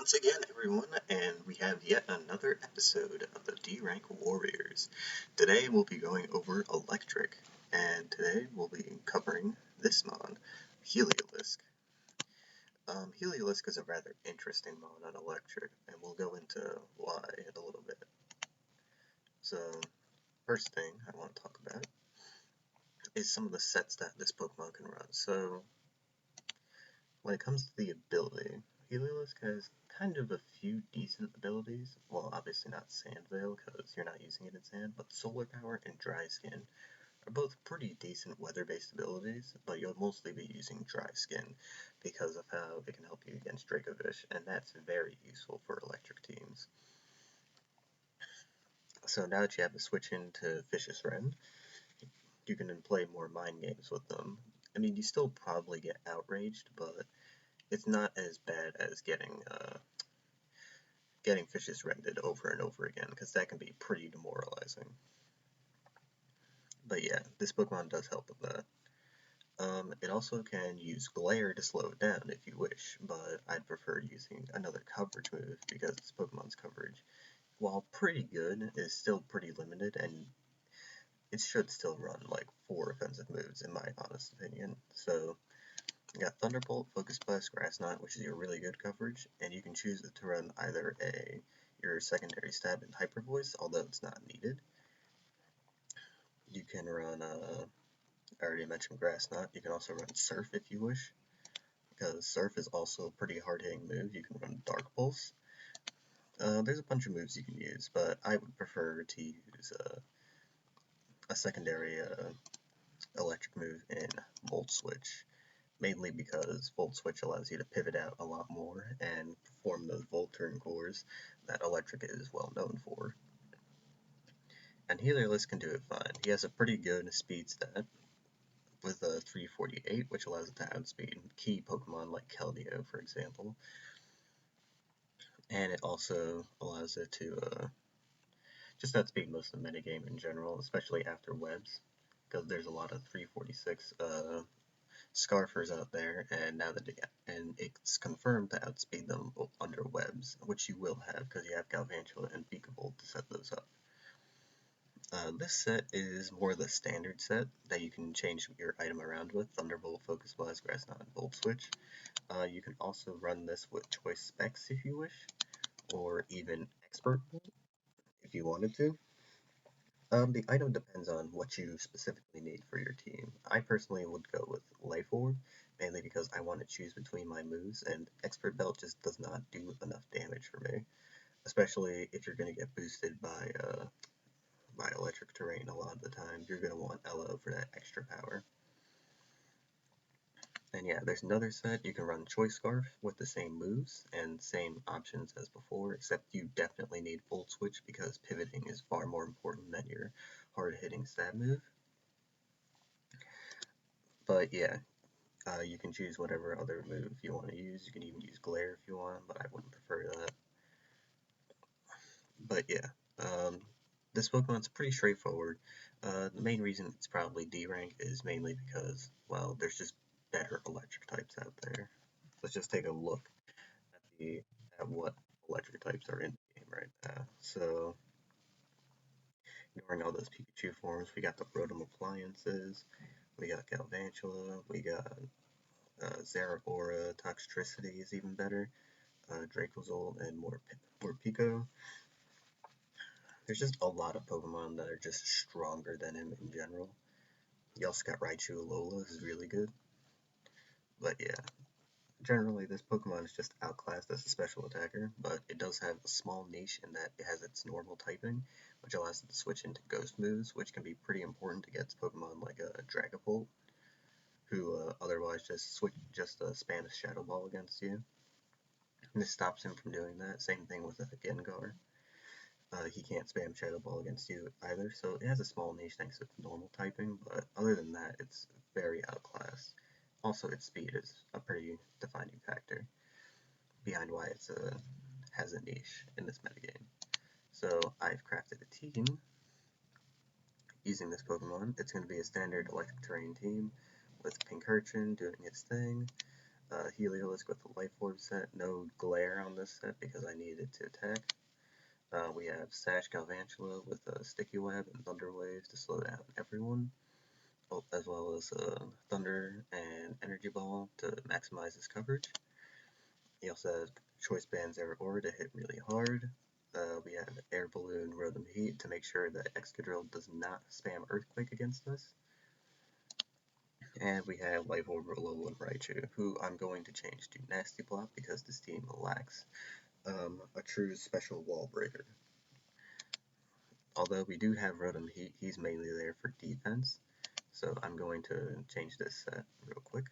once again, everyone, and we have yet another episode of the D-Rank Warriors. Today we'll be going over Electric, and today we'll be covering this mod, Heliolisk. Heliolisk is a rather interesting mod on Electric, and we'll go into why in a little bit. So, first thing I want to talk about is some of the sets that this Pokemon can run. So, when it comes to the ability, Heliolisk has kind of a few decent abilities. Well, obviously not Sand Veil, because you're not using it in sand, but Solar Power and Dry Skin are both pretty decent weather-based abilities, but you'll mostly be using Dry Skin because of how it can help you against Dracovish, and that's very useful for electric teams. So now that you have to switch into Vicious Rend, you can then play more mind games with them. I mean, you still probably get outraged, but it's not as bad as getting Vicious Rended over and over again, because that can be pretty demoralizing. But yeah, this Pokemon does help with that. It also can use Glare to slow it down if you wish, but I'd prefer using another coverage move because this Pokemon's coverage, while pretty good, is still pretty limited, and it should still run like 4 offensive moves in my honest opinion. So you got Thunderbolt, Focus Blast, Grass Knot, which is your really good coverage, and you can choose to run either your secondary stab in Hyper Voice, although it's not needed. You can run, I already mentioned Grass Knot. You can also run Surf if you wish, because Surf is also a pretty hard-hitting move. You can run Dark Pulse. There's a bunch of moves you can use, but I would prefer to use a secondary electric move in Volt Switch, mainly because Volt Switch allows you to pivot out a lot more and perform those Volt Turn cores that Electric is well known for. And Heliolisk can do it fine. He has a pretty good speed stat with a 348, which allows it to outspeed key Pokemon like Keldeo, for example. And it also allows it to just outspeed most of the metagame in general, especially after webs, because there's a lot of 346 Scarfers out there, and now that it's confirmed to outspeed them under webs, which you will have because you have Galvantula and Beakable to set those up. This set is more the standard set that you can change your item around with: Thunderbolt, Focus Blast, Grass Knot, and Volt Switch. You can also run this with Choice Specs if you wish, or even Expert if you wanted to. The item depends on what you specifically need for your team. I personally would go with Life Orb, mainly because I want to choose between my moves, and Expert Belt just does not do enough damage for me, especially if you're going to get boosted by electric terrain a lot of the time. You're going to want Elo for that extra power. And yeah, there's another set. You can run Choice Scarf with the same moves and same options as before, except you definitely need Volt Switch because pivoting is far more important than your hard-hitting stab move. But yeah, you can choose whatever other move you want to use. You can even use Glare if you want, but I wouldn't prefer that. But yeah, this Pokemon's pretty straightforward. The main reason it's probably D rank is mainly because, well, there's just better electric types out there. Let's just take a look at what electric types are in the game right now. So, ignoring all those Pikachu forms, we got the Rotom Appliances, we got Galvantula, we got Zeraora, Toxtricity is even better, Dracozolt, and Morpeko. There's just a lot of Pokemon that are just stronger than him in general. You also got Raichu Alola, who's really good. But yeah, generally this Pokemon is just outclassed as a special attacker, but it does have a small niche in that it has its normal typing, which allows it to switch into ghost moves, which can be pretty important against Pokemon like a Dragapult, who otherwise just spam a Shadow Ball against you. And this stops him from doing that. Same thing with Gengar. He can't spam Shadow Ball against you either, so it has a small niche thanks to its normal typing, but other than that, it's very outclassed. Also, its speed is a pretty defining factor behind why it has a niche in this metagame. So I've crafted a team using this Pokemon. It's going to be a standard electric terrain team with Pincurchin doing its thing, Heliolisk with the Life Orb set. No Glare on this set because I needed it to attack. We have Sash Galvantula with a Sticky Web and Thunder Wave to slow down everyone, as well as Thunder and Energy Ball to maximize his coverage. He also has Choice Band Zeraora to hit really hard. We have Air Balloon Rotom Heat to make sure that Excadrill does not spam Earthquake against us. And we have Life Orb Alolan Raichu, who I'm going to change to Nasty Plot because this team lacks a true special wall breaker. Although we do have Rotom Heat, he's mainly there for defense. So I'm going to change this set real quick.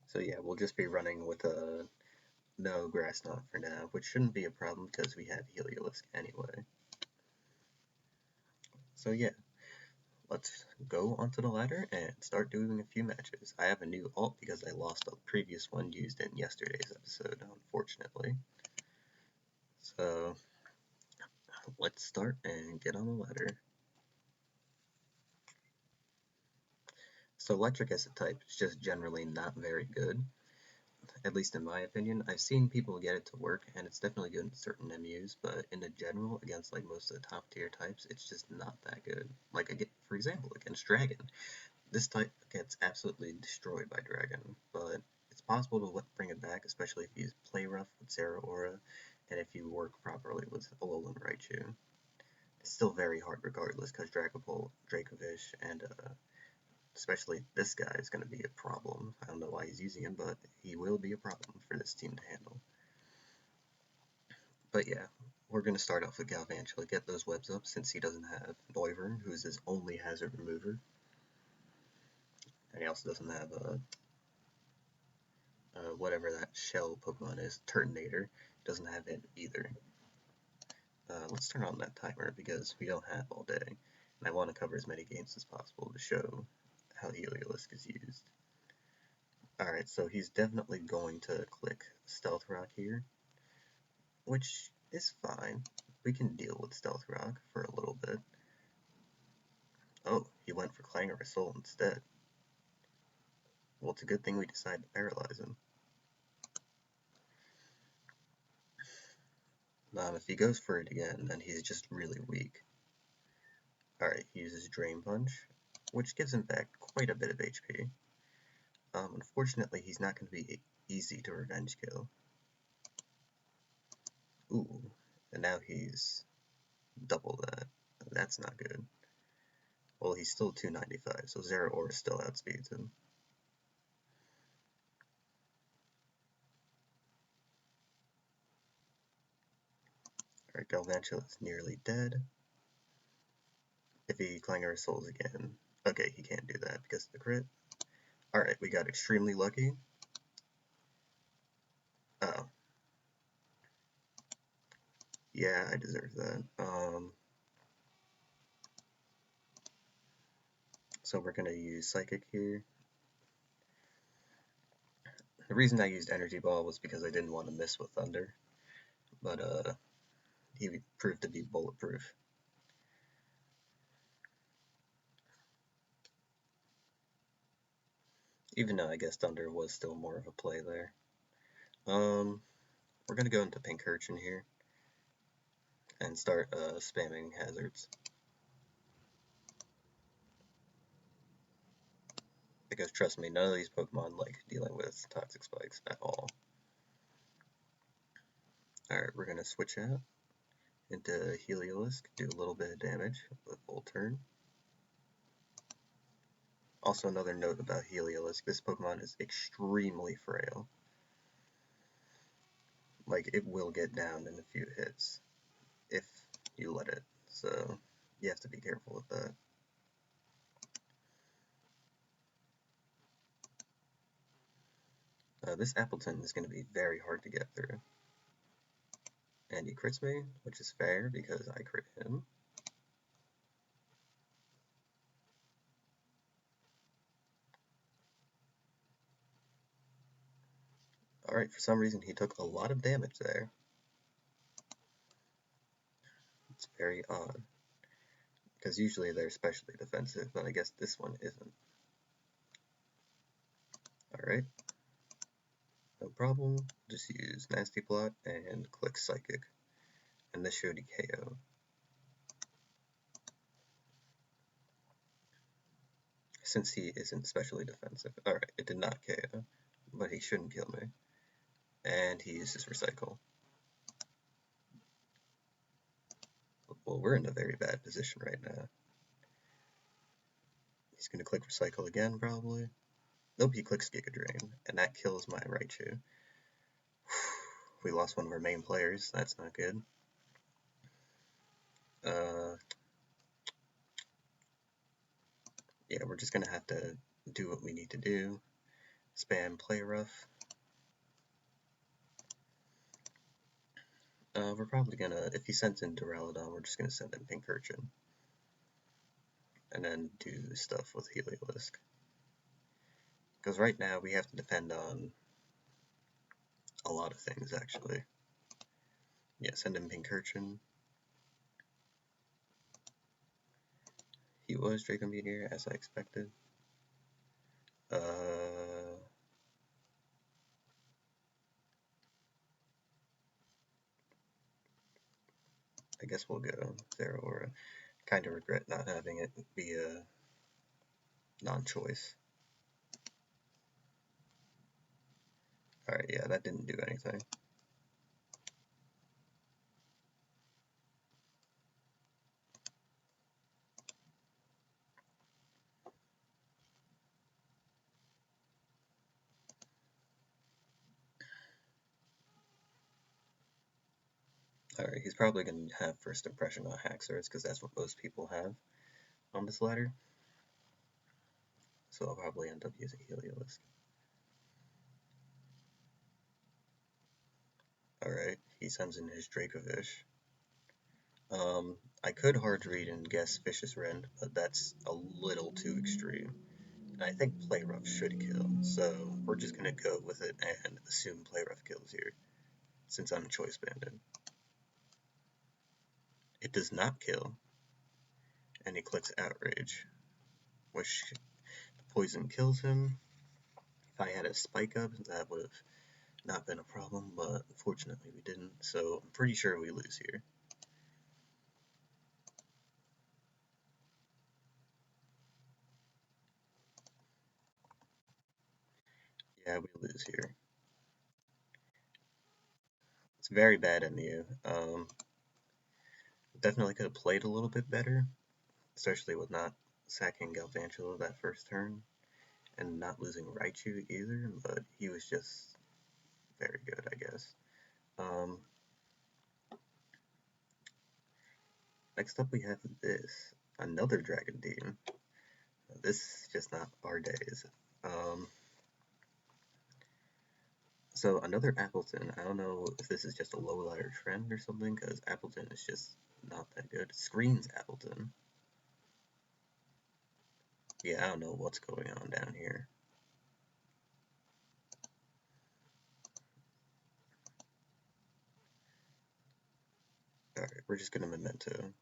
So yeah, we'll just be running with a no Grass Knot for now, which shouldn't be a problem because we have Heliolisk anyway. So yeah, let's go onto the ladder and start doing a few matches. I have a new alt because I lost the previous one used in yesterday's episode, unfortunately. So let's start and get on the ladder. So electric as a type is just generally not very good, at least in my opinion. I've seen people get it to work, and it's definitely good in certain MUs, but in the general, against like most of the top tier types, it's just not that good. Like, for example, against Dragon. This type gets absolutely destroyed by Dragon, but it's possible to bring it back, especially if you play rough with Zeraora, and if you work properly with Alolan Raichu. It's still very hard regardless, because Dragapult, Dracovish, and especially this guy is going to be a problem. I don't know why he's using him, but he will be a problem for this team to handle. But yeah, we're going to start off with Galvantula, get those webs up since he doesn't have Noivern, who's his only hazard remover. And he also doesn't have whatever that shell Pokemon is, Turtonator, doesn't have it either. Let's turn on that timer because we don't have all day, and I want to cover as many games as possible to show how Heliolisk is used. Alright, so he's definitely going to click Stealth Rock here, which is fine. We can deal with Stealth Rock for a little bit. Oh, he went for Clangorous Soul instead. Well, it's a good thing we decided to paralyze him. If he goes for it again, then he's just really weak. Alright, he uses Drain Punch, which gives him back quite a bit of HP. Unfortunately, he's not going to be easy to revenge kill. Ooh, and now he's double that. That's not good. Well, he's still 295, so Zeraora still outspeeds him. Alright, Galvantula is nearly dead. If he Clangorous Souls again, okay, he can't do that because of the crit. Alright, we got extremely lucky. Oh. Yeah, I deserve that. So we're going to use Psychic here. The reason I used Energy Ball was because I didn't want to miss with Thunder. But, he proved to be bulletproof. Even though I guess Thunder was still more of a play there. We're going to go into Pincurchin here and start spamming hazards. Because trust me, none of these Pokemon like dealing with Toxic Spikes at all. Alright, we're going to switch out into Heliolisk, do a little bit of damage with Full Turn. Also, another note about Heliolisk, this Pokemon is extremely frail. Like, it will get down in a few hits if you let it, so you have to be careful with that. This Appleton is going to be very hard to get through. And he crits me, which is fair because I crit him. Alright, for some reason he took a lot of damage there. It's very odd. because usually they're especially defensive, but I guess this one isn't. Alright, no problem. Just use Nasty Plot and click Psychic, and this should KO. Since he isn't specially defensive. Alright, it did not KO, but he shouldn't kill me. And he uses Recycle. Well, we're in a very bad position right now. He's going to click Recycle again, probably. Nope, he clicks Giga Drain, and that kills my Raichu. We lost one of our main players, that's not good. Yeah, we're just going to have to do what we need to do. Spam Play Rough. We're probably going to, if he sends in Duraludon, we're just going to send in Pincurchin. And then do stuff with Heliolisk. Because right now we have to depend on a lot of things, actually. Yeah, send in Pincurchin. He was Draco Meteor, as I expected. I guess we'll go Zeraora. Kind of regret not having it be a non-choice. Alright, yeah, that didn't do anything. Alright, he's probably going to have first impression on Haxorus, because that's what most people have on this ladder. So I'll probably end up using Heliolisk. Alright, he sends in his Dracovish. I could hard read and guess Vicious Rend, but that's a little too extreme. And I think Play Rough should kill, so we're just going to go with it and assume Play Rough kills here, since I'm Choice Banded. It does not kill, and he clicks Outrage, which the poison kills him. If I had a Spike Up, that would have not been a problem, but unfortunately we didn't, so I'm pretty sure we lose here. Yeah, we lose here. It's very bad MU. Definitely could have played a little bit better, especially with not sacking Galvantula that first turn, and not losing Raichu either, but he was just very good, I guess. Next up we have this, another Dragon Demon. This is just not our days. So another Appleton, I don't know if this is just a low ladder trend or something, because Appleton is just not that good. Screens Appleton. Yeah, I don't know what's going on down here. Alright, we're just gonna Memento.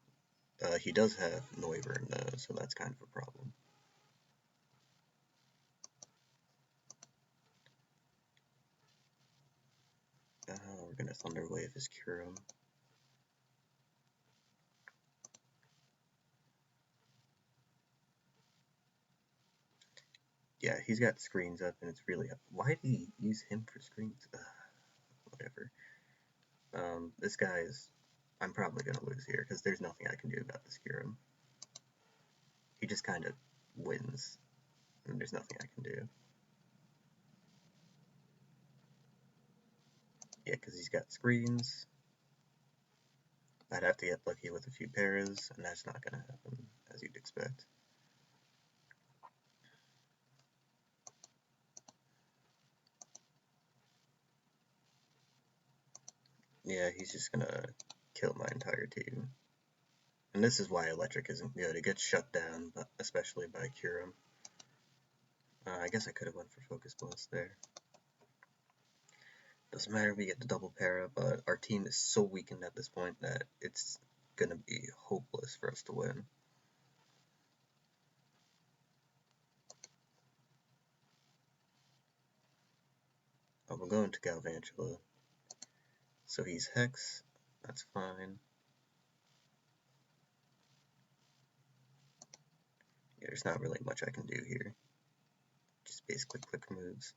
He does have Noivern though, so that's kind of a problem. We're gonna Thunder Wave his Kyurem. Yeah, he's got screens up, and it's really... Why did he use him for screens? Whatever. This guy is... I'm probably gonna lose here, because there's nothing I can do about this Kyurem. He just kind of wins, and there's nothing I can do. Yeah, because he's got screens. I'd have to get lucky with a few paras, and that's not gonna happen, as you'd expect. Yeah, he's just gonna kill my entire team. And this is why Electric isn't good. It gets shut down, but especially by Kyurem. I guess I could have went for Focus Blast there. Doesn't matter if we get the double para, but our team is so weakened at this point that it's gonna be hopeless for us to win. we'll go into Galvantula. So he's Hex, that's fine. Yeah, there's not really much I can do here. Just basically quick moves.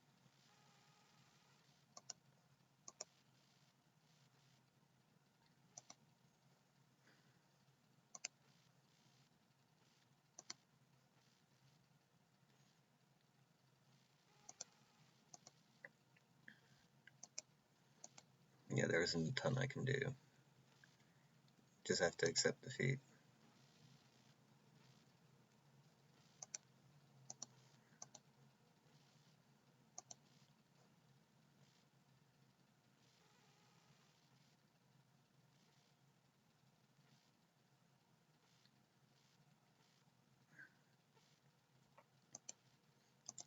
Yeah, there isn't a ton I can do. Just have to accept defeat.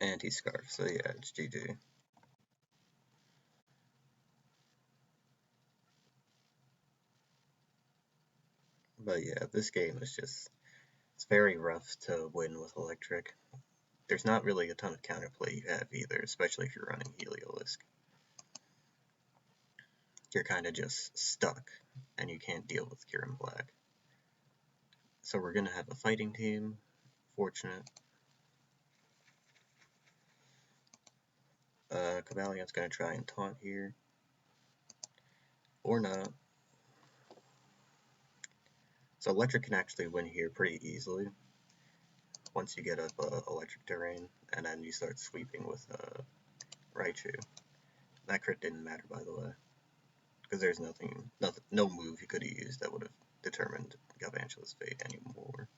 And he's Scarf, so yeah, it's GG. But yeah, this game is just, it's very rough to win with Electric. There's not really a ton of counterplay you have either, especially if you're running Heliolisk. You're kind of just stuck, and you can't deal with Kieran Black. So we're going to have a fighting team. Fortunate. Cabalion's going to try and taunt here. Or not. So Electric can actually win here pretty easily. Once you get up Electric Terrain, and then you start sweeping with Raichu. That crit didn't matter, by the way. Because there's no move he could have used that would have determined Galvantula's fate anymore.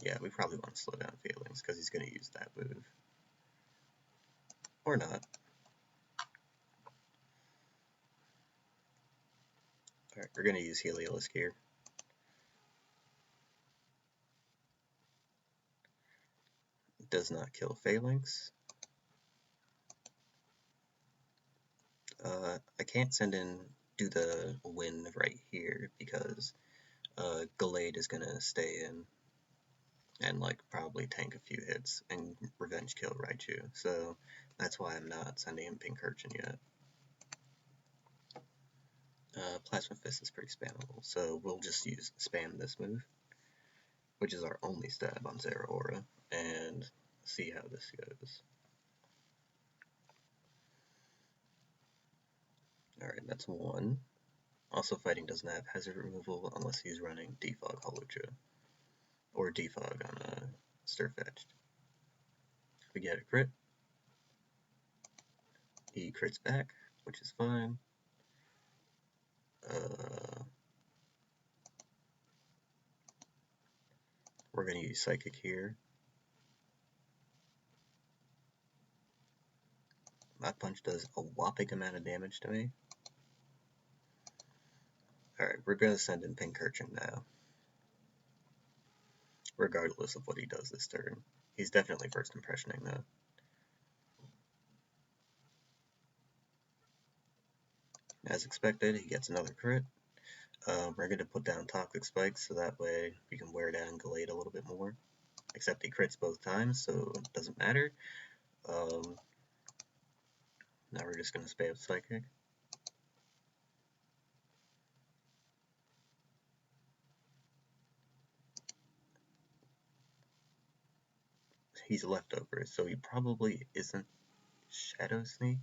Yeah, we probably want to slow down Feelings, because he's going to use that move. Or not. Alright, we're going to use Heliolisk here. Does not kill Phalanx. I can't do the win right here, because Gallade is going to stay in and like probably tank a few hits and revenge kill Raichu. So that's why I'm not sending him Pincurchin yet. Plasma Fist is pretty spammable, so we'll just spam this move, which is our only stab on Zeraora, and see how this goes. Alright, that's one. Also, fighting doesn't have hazard removal unless he's running Defog Holucha, or Defog on Stirfetch'd. We get a crit. He crits back, which is fine. We're going to use Psychic here. That punch does a whopping amount of damage to me. Alright, we're going to send in Pincurchin now. Regardless of what he does this turn. He's definitely first impressioning though. As expected, he gets another crit. We're going to put down Toxic Spikes so that way we can wear down Gallade a little bit more. Except he crits both times, so it doesn't matter. Now we're just going to spam Psychic. He's leftovers, so he probably isn't Shadow Sneak.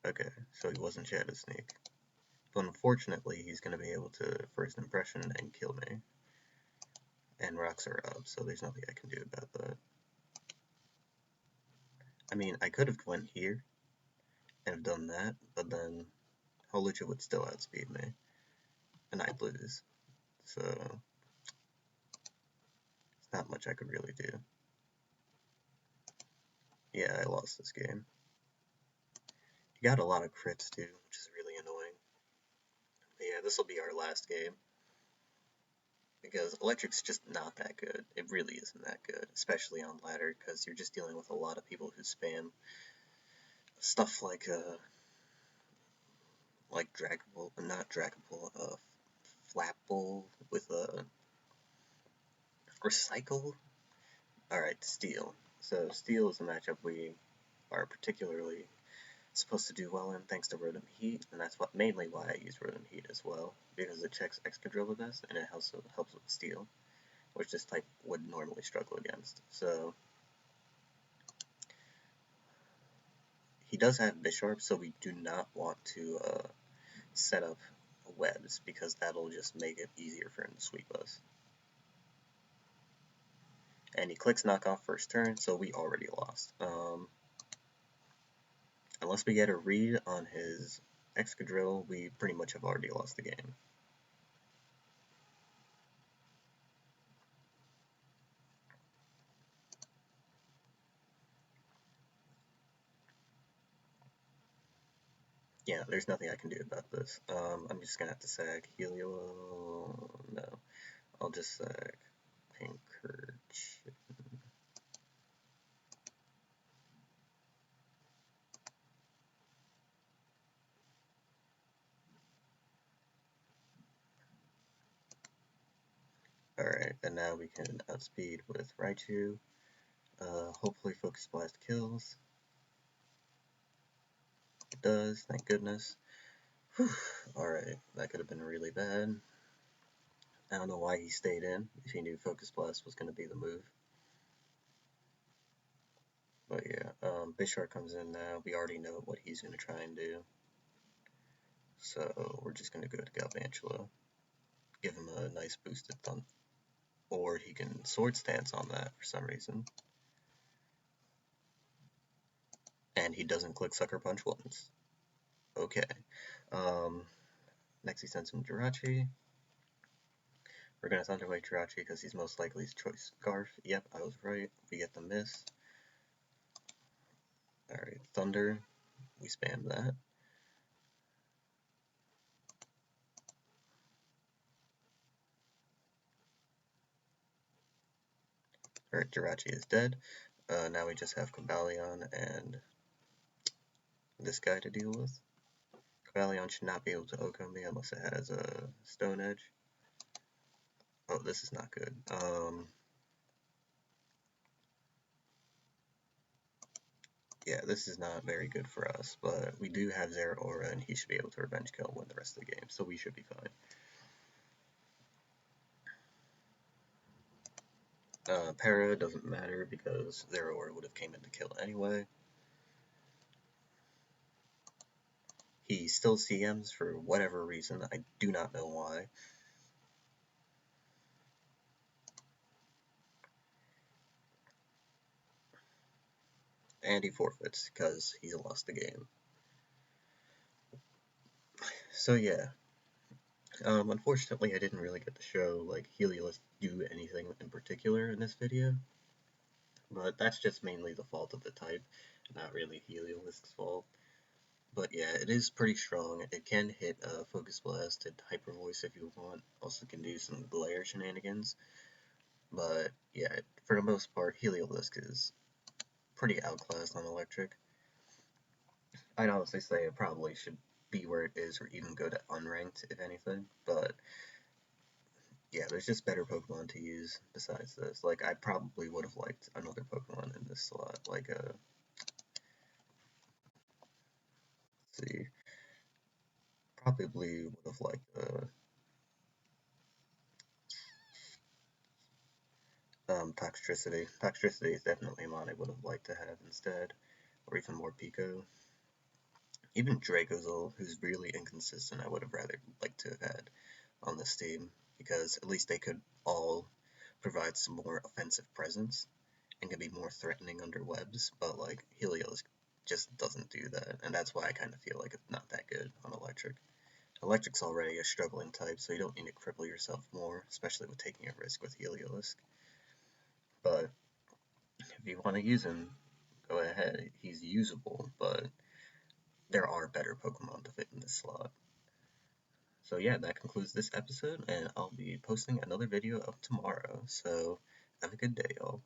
Okay, so he wasn't Shadow Sneak. But unfortunately, he's going to be able to first impression and kill me. And rocks are up, so there's nothing I can do about that. I mean, I could have went here and have done that, but then Holucha would still outspeed me, and I'd lose. So, there's not much I could really do. Yeah, I lost this game. He got a lot of crits too, which is really annoying. But yeah, this will be our last game. Because Electric's just not that good. It really isn't that good, especially on ladder, because you're just dealing with a lot of people who spam stuff like Dragapult, not Dragapult, Flapple with a Recycle. Alright, Steel. So Steel is a matchup we are particularly supposed to do well in thanks to Rotom Heat, and that's mainly why I use Rotom Heat as well, because it checks Excadrill the best, and it also helps with Steel, which this type would normally struggle against. So he does have Bisharp, so we do not want to set up webs, because that'll just make it easier for him to sweep us. And he clicks knockoff first turn, so we already lost. Unless we get a read on his Excadrill, we pretty much have already lost the game. Yeah, there's nothing I can do about this. I'm just gonna have to sack Helio. No, I'll just sack Pinkerton. Alright, and now we can outspeed with Raichu. Hopefully Focus Blast kills. It does, thank goodness. Alright, that could have been really bad. I don't know why he stayed in, if he knew Focus Blast was going to be the move. But yeah, Bisharp comes in now. We already know what he's going to try and do. So we're just going to go to Galvantula. Give him a nice boosted thump. Or he can Sword Stance on that for some reason. And he doesn't click Sucker Punch once. Okay. Next he sends him Jirachi. We're going to Thunder Wave Jirachi because he's most likely his choice Scarf. Yep, I was right. We get the miss. Alright, Thunder. We spam that. Alright, Jirachi is dead. Now we just have Cobalion and this guy to deal with. Cobalion should not be able to OHKO me unless it has a Stone Edge. Oh, this is not good. Yeah, this is not very good for us, but we do have Zeraora, and he should be able to Revenge Kill and win the rest of the game, so we should be fine. Para doesn't matter because Zeraora would have came in to kill anyway. He still CMs for whatever reason, I do not know why. And he forfeits because he lost the game. So yeah, unfortunately I didn't really get to show like Heliolisk do anything in particular in this video, but that's just mainly the fault of the type, not really Heliolisk's fault. But yeah, it is pretty strong. It can hit Focus Blast and Hyper Voice if you want. Also can do some Glare shenanigans. But yeah, for the most part, Heliolisk is pretty outclassed on Electric. I'd honestly say it probably should be where it is or even go to unranked, if anything. But yeah, there's just better Pokemon to use besides this. Like, I probably would have liked another Pokemon in this slot. Like, let's see. Probably would have liked Toxtricity. Toxtricity is definitely one I would have liked to have instead, or even more Pico. Even Dracozolt, who's really inconsistent, I would have rather liked to have had on this team, because at least they could all provide some more offensive presence and can be more threatening under webs, but like Helios just doesn't do that, and that's why I kind of feel like it's not that good on Electric. Electric's already a struggling type, so you don't need to cripple yourself more, especially with taking a risk with Heliolisk. But if you want to use him, go ahead. He's usable, but there are better Pokemon to fit in this slot. So yeah, that concludes this episode, and I'll be posting another video up tomorrow. So have a good day, y'all.